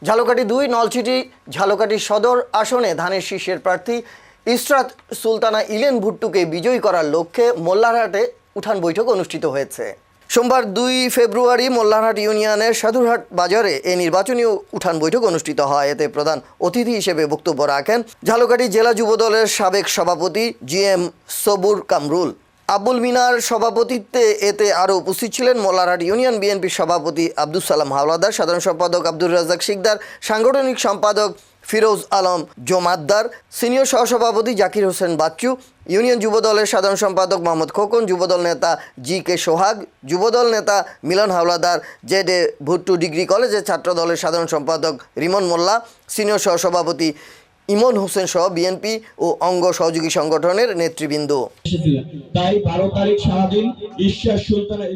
ঝালকাঠি ২ নলছিটি ঝালকাঠি সদর আসনে ধানের শীর্ষের প্রার্থী ইসরাত সুলতানা ইলেন ভুট্টুকে বিজয়ী করার লক্ষ্যে মোল্লারহাটে উঠান বৈঠক অনুষ্ঠিত হয়েছে। সোমবার ২ ফেব্রুয়ারি মোল্লারহাট ইউনিয়নের সাধুরহাট বাজারে এই নির্বাচনী উঠান বৈঠক অনুষ্ঠিত হয়। এতে প্রধান অতিথি হিসেবে বক্তব্য রাখেন ঝালকাঠি জেলা যুবদলের সাবেক সভাপতি GM সবুর কামরুল। আবুল মিনার সভাপতিত্বে এতে আরও উপস্থিত ছিলেন মোল্লারহাট ইউনিয়ন বিএনপির সভাপতি আব্দুল সালাম হাওলাদার, সাধারণ সম্পাদক আব্দুর রাজ্জাক শিকদার, সাংগঠনিক সম্পাদক ফিরোজ আলম জমাদ্দার, সিনিয়র সহসভাপতি জাকির হোসেন বাচ্চু, ইউনিয়ন যুবদলের সাধারণ সম্পাদক মোহাম্মদ খোকন, যুবদল নেতা GK সোহাগ, যুবদল নেতা মিলন হাওলাদার, ZA ভুট্টু ডিগ্রি কলেজের ছাত্রদলের সাধারণ সম্পাদক রিমন মোল্লা, সিনিয়র সহসভাপতি ইমন হোসেন সহ বিএনপি ও অঙ্গ সহযোগী সংগঠনের নেতৃবৃন্দ। তাই 12 তারিখ সারাদিন ইসরাত সুলতানা